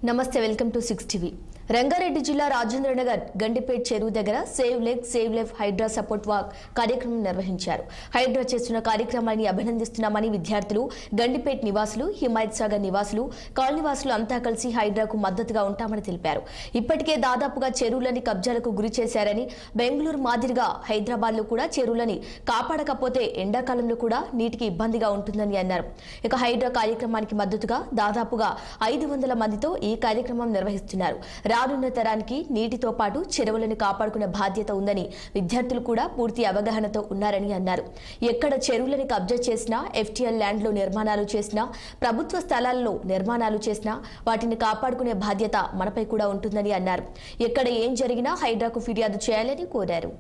నమస్తే welcome to 6 TV. Rangareddy జిల్లా రాజేంద్రనగర్ గండిపేట్ చెరువు దగ్గర save lake save life Hydraa support walk కార్యక్రమం నిర్వహించారు. హైడ్రా చేస్తున్న కార్యక్రమాన్ని అభినందిస్తున్నామని విద్యార్థులు, గండిపేట్ నివాసులు, హిమాయత్ సాగర్ నివాసులు, కాలనీవాసులు అంతా కలిసి హైడ్రాకు మద్దతుగా ఉంటామని తెలిపారు. ఇప్పటికే దాదాపుగా చెరువులని కబ్జాలకు గురి చేశారని, బెంగళూరు మాదిరిగా హైదరాబాద్లో కూడా చెరువులని కాపాడకపోతే ఎండాకాలంలో కూడా నీటికి ఇబ్బందిగా ఉంటుందని అన్నారు. ఇక హైడ్రా కార్యక్రమానికి మద్దతుగా దాదాపుగా 500 మందితో ఈ కార్యక్రమం నిర్వహిస్తున్నారు. రానున్న తరానికి నీటితో పాటు చెరువులను కాపాడుకునే బాధ్యత ఉందని విద్యార్థులు కూడా పూర్తి అవగాహనతో ఉన్నారని అన్నారు. ఎక్కడ చెరువులను కబ్జా చేసినా, ఎఫ్టీఎల్ ల్యాండ్లో నిర్మాణాలు చేసినా, ప్రభుత్వ స్థలాల్లో నిర్మాణాలు చేసినా వాటిని కాపాడుకునే బాధ్యత మనపై కూడా ఉంటుందని అన్నారు. ఎక్కడ ఏం జరిగినా హైడ్రాకు ఫిర్యాదు చేయాలని కోరారు.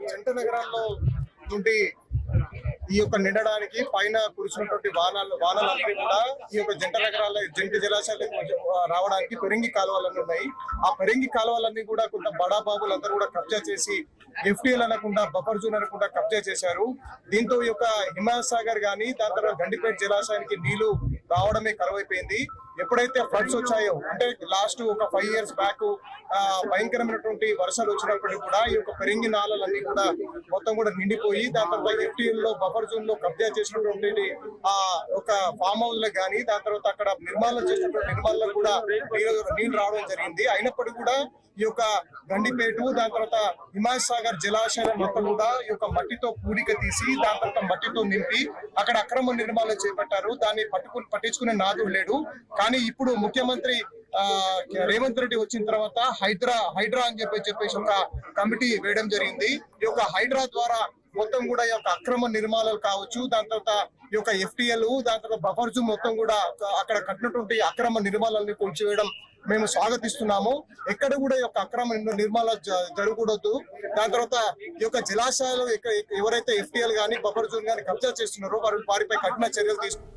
జంట నగరాల్లో నుండి ఈ యొక్క నిండడానికి పైన కురిసినటువంటి వానలన్నీ కూడా ఈ యొక్క జంట నగరాల జంట జలాశయాలకు రావడానికి పెరింగి కాలువలన్నీ ఉన్నాయి. ఆ పెరింగి కాలువలన్నీ కూడా కొంత బడా బాబులందరూ కూడా కబ్జా చేసి ఎఫ్టీఎల్ అనకుండా బఫర్ జోన్ అనకుండా కబ్జా చేశారు. దీంతో ఈ యొక్క హిమాయత్ సాగర్ గానీ దాని తర్వాత గండిపేట జలాశయానికి నీళ్లు రావడమే కరువైపోయింది. ఎప్పుడైతే ఫ్లడ్స్ వచ్చాయో అంటే లాస్ట్ ఒక 5 years బ్యాక్ భయంకరమైనటువంటి వర్షాలు వచ్చినప్పటికీ కూడా ఈ యొక్క పెరింగి నాలలన్నీ కూడా మొత్తం కూడా నిండిపోయి దాని తర్వాత ఎఫ్టీఎల్ లో బఫర్ జోన్ లో కబ్జా చేసినటువంటి ఆ ఒక ఫామ్ హౌస్ లకు కానీ దాని తర్వాత అక్కడ నిర్మాణం చేసినటువంటి నిర్మాణాలకు కూడా నీళ్లు రావడం జరిగింది. అయినప్పటికీ కూడా ఈ యొక్క గండిపేట దాని తర్వాత హిమాయత్ సాగర్ జలాశయం మొత్తం కూడా ఈ యొక్క మట్టితో పూడిక తీసి దాని తర్వాత మట్టితో నింపి అక్కడ అక్రమ నిర్మాణాలు చేపట్టారు. దాన్ని పట్టించుకునే నాదుడు లేడు. కానీ ఇప్పుడు ముఖ్యమంత్రి రేవంత్ రెడ్డి వచ్చిన తర్వాత హైడ్రా అని చెప్పేసి ఒక కమిటీ వేయడం జరిగింది. ఈ యొక్క హైడ్రా ద్వారా మొత్తం కూడా ఈ యొక్క అక్రమ నిర్మాణాలు కావచ్చు, దాని తర్వాత ఈ యొక్క ఎఫ్టీఎల్ దాని తర్వాత బఫర్ జోన్ మొత్తం కూడా అక్కడ కట్టినటువంటి అక్రమ నిర్మాణాలని కూల్చివేయడం మేము స్వాగతిస్తున్నాము. ఎక్కడ కూడా ఈ యొక్క అక్రమ నిర్మాణాలు జరగకూడదు. దాని తర్వాత ఈ యొక్క జలాశయాలు ఎవరైతే ఎఫ్టీఎల్ గానీ బఫర్ జోన్ గానీ కబ్జా చేస్తున్నారో వారిపై కఠిన చర్యలు తీసుకుంటారు.